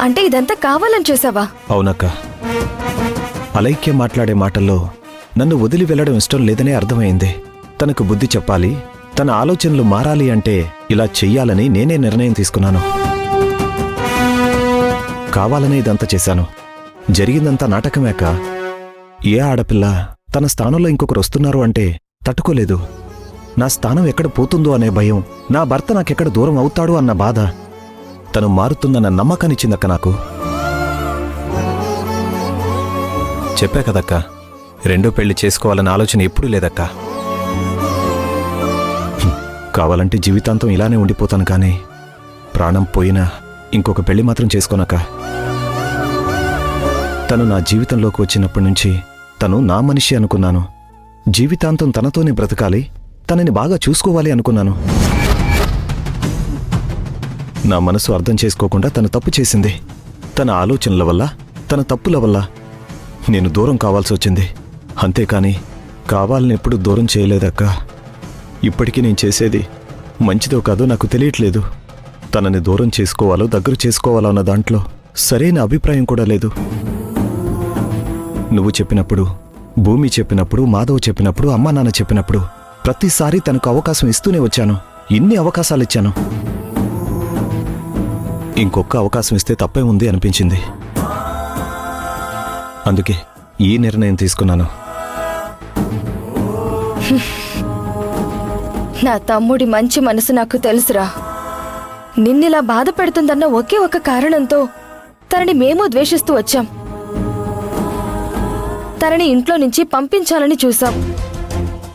అంటే ఇదంతా కావాలని చేసావా? అవునక్క. అలైక్య మాట్లాడే మాటల్లో నన్ను వదిలి వెళ్లడం ఇష్టం లేదనే అర్థమైంది. తనకు బుద్ధి చెప్పాలి, తన ఆలోచనలు మారాలి అంటే ఇలా చెయ్యాలని నేనే నిర్ణయం తీసుకున్నాను. కావాలనే ఇదంతా చేశాను. జరిగిందంతా నాటకమే అక్క. ఏ ఆడపిల్ల తన స్థానంలో ఇంకొకరు వస్తున్నారు అంటే తట్టుకోలేదు. నా స్థానం ఎక్కడ పోతుందో అనే భయం, నా భర్త నాకెక్కడ దూరం అవుతాడు అన్న బాధ, తను మారుతుందన్న నమ్మకాన్నిచ్చిందక్క నాకు. చెప్పా కదక్క, రెండో పెళ్లి చేసుకోవాలన్న ఆలోచన ఎప్పుడూ లేదక్క. కావాలంటే జీవితాంతం ఇలానే ఉండిపోతాను, కానీ ప్రాణం పోయినా ఇంకొక పెళ్లి మాత్రం చేసుకోనక్క. తను నా జీవితంలోకి వచ్చినప్పటి నుంచి తను నా మనిషి అనుకున్నాను. జీవితాంతం తనతోనే బ్రతకాలి, తనని బాగా చూసుకోవాలి అనుకున్నాను. నా మనసు అర్థం చేసుకోకుండా తను తప్పు చేసింది. తన ఆలోచనల వల్ల, తన తప్పుల వల్ల నేను దూరం కావాల్సి వచ్చింది. అంతేకాని కావాలని ఎప్పుడు దూరం చేయలేదక్క. ఇప్పటికీ నేను చేసేది మంచిదో కాదో నాకు తెలియట్లేదు. తనని దూరం చేసుకోవాలో దగ్గర చేసుకోవాలో అన్న దాంట్లో సరైన అభిప్రాయం కూడా లేదు. నువ్వు చెప్పినప్పుడు, భూమి చెప్పినప్పుడు, మాధవ్ చెప్పినప్పుడు, అమ్మా నాన్న చెప్పినప్పుడు ప్రతిసారి తనకు అవకాశం ఇస్తూనే వచ్చాను. ఇన్ని అవకాశాలిచ్చాను. ఇంకొక అవకాశం ఇస్తే తప్పే ఉంది అనిపించింది. అందుకే ఈ నిర్ణయం తీసుకున్నాను. నా తమ్ముడి మంచి మనసు నాకు తెలుసురా. నిన్నిలా బాధ పెడుతుందన్న ఒకే ఒక కారణంతో తనని మేము ద్వేషిస్తూ వచ్చాం. తనని ఇంట్లో నుంచి పంపించాలని చూసాం.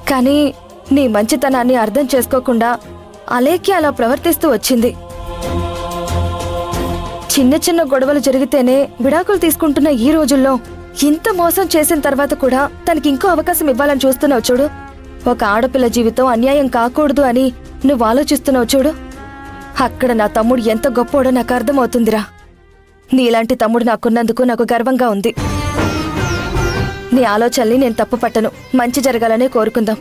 కానీ నీ మంచితనాన్ని అర్థం చేసుకోకుండా అలేఖ్య అలా ప్రవర్తిస్తూ వచ్చింది. చిన్న చిన్న గొడవలు జరిగితేనే విడాకులు తీసుకుంటున్న ఈ రోజుల్లో ఇంత మోసం చేసిన తర్వాత కూడా తనకి ఇంకో అవకాశం ఇవ్వాలని చూస్తున్నావు చూడు. ఒక ఆడపిల్ల జీవితం అన్యాయం కాకూడదు అని నువ్వు ఆలోచిస్తున్నావు చూడు. అక్కడ నా తమ్ముడు ఎంత గొప్పోడో నాకు అర్థమవుతుందిరా. నీలాంటి తమ్ముడు నాకున్నందుకు నాకు గర్వంగా ఉంది. నీ ఆలోచనల్ని నేను తప్పు పట్టను. మంచి జరగాలనే కోరుకుందాం.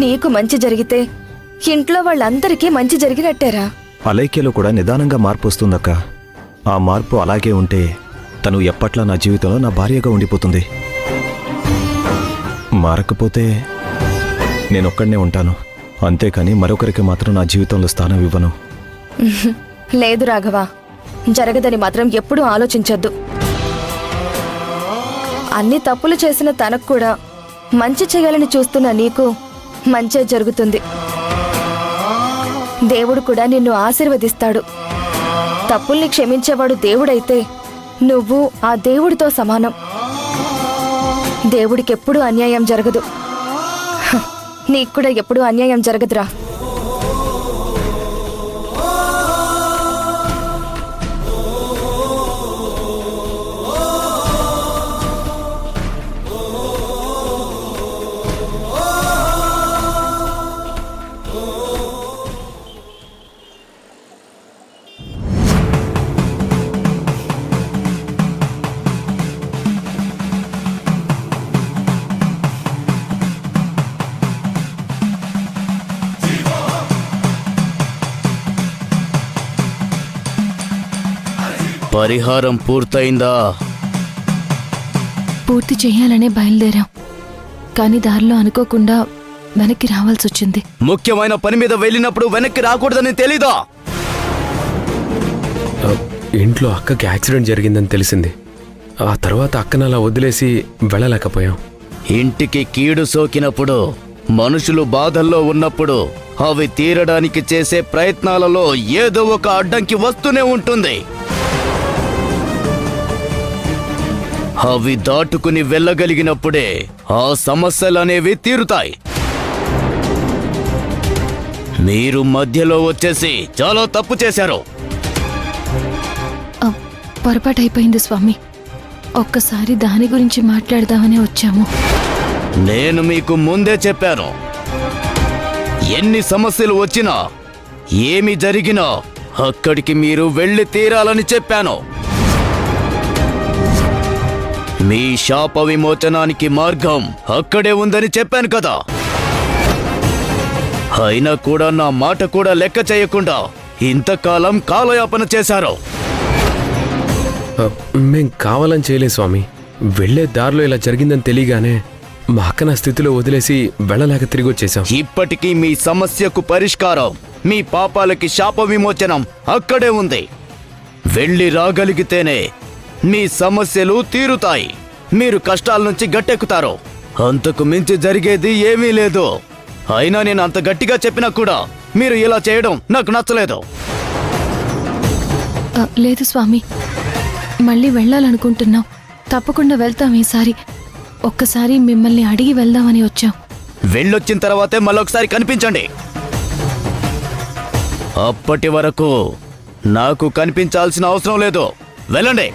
నీకు మంచి జరిగితే ఇంట్లో వాళ్ళందరికీ మంచి జరిగినట్టేరా. అలైక్యలో కూడా నిదానంగా మార్పు వస్తుందక్క. ఆ మార్పు అలాగే ఉంటే తను ఎప్పట్లా నా జీవితంలో నా భార్యగా ఉండిపోతుంది. మారకపోతే నేనొక్కడనే ఉంటాను. అంతేకాని మరొకరికి మాత్రం నా జీవితంలో స్థానం ఇవ్వను. లేదు రాఘవ, జరగదని మాత్రం ఎప్పుడూ ఆలోచించొద్దు. అన్ని తప్పులు చేసిన తనకు కూడా మంచి చేయాలని చూస్తున్న నీకు మంచే జరుగుతుంది. దేవుడు కూడా నిన్ను ఆశీర్వదిస్తాడు. తప్పుల్ని క్షమించేవాడు దేవుడైతే నువ్వు ఆ దేవుడితో సమానం. దేవుడికెప్పుడూ అన్యాయం జరగదు. నీకు కూడా ఎప్పుడూ అన్యాయం జరగదురా. పరిహారం పూర్తయిందా? పూర్తి చేయాలనే బయలుదేరాం, కానీ దారిలో అనుకోకుండా వెనక్కి రావాల్సి వచ్చింది. ముఖ్యమైన పని మీద వెళ్ళినప్పుడు వెనక్కి రాకూడదని తెలీదా? ఇంట్లో అక్కకి యాక్సిడెంట్ జరిగిందని తెలిసింది. ఆ తర్వాత అక్కను అలా వదిలేసి వెళ్ళలేకపోయాం. ఇంటికి కీడు సోకినప్పుడు, మనుషులు బాధల్లో ఉన్నప్పుడు అవి తీరడానికి చేసే ప్రయత్నాలలో ఏదో ఒక అడ్డంకి వస్తూనే ఉంటుంది. అవి దాటుకుని వెళ్ళగలిగినప్పుడే ఆ సమస్యలనేవి తీరుతాయి. మీరు మధ్యలో వచ్చేసి చాలా తప్పు చేశారు. పొరపాటైపోయింది స్వామి. ఒక్కసారి దాని గురించి మాట్లాడదామని వచ్చాము. నేను మీకు ముందే చెప్పాను, ఎన్ని సమస్యలు వచ్చినా, ఏమి జరిగినా అక్కడికి మీరు వెళ్ళి తీరాలని చెప్పాను. మీ శాప విమోచనానికి మార్గం అక్కడే ఉందని చెప్పాను కదా. అయినా కూడా నా మాట కూడా లెక్క చేయకుండా ఇంతకాలం కాలయాపన చేశారో? మేం కావాలని చేయలేదు స్వామి. వెళ్లే దారిలో ఇలా జరిగిందని తెలియగానే మా అక్క నా స్థితిలో వదిలేసి వెళ్ళలేక తిరిగి వచ్చేసాం. ఇప్పటికీ మీ సమస్యకు పరిష్కారం, మీ పాపాలకి శాప విమోచనం అక్కడే ఉంది. వెళ్ళి రాగలిగితేనే మీ సమస్యలు తీరుతాయి, మీరు కష్టాల నుంచి గట్టెక్కుతారు. అంతకు మించి జరిగేది ఏమీ లేదు. అయినా నేను అంత గట్టిగా చెప్పినా కూడా మీరు ఇలా చేయడం నాకు నచ్చలేదు. లేదు స్వామి, మళ్ళీ వెళ్ళాలనుకుంటున్నాం. తప్పకుండా వెళ్తాం ఈసారి. ఒక్కసారి మిమ్మల్ని అడిగి వెళ్దామని వచ్చాం. వెళ్ళొచ్చిన తర్వాతే మళ్ళొకసారి కనిపించండి. అప్పటి వరకు నాకు కనిపించాల్సిన అవసరం లేదు. వెళ్ళండి.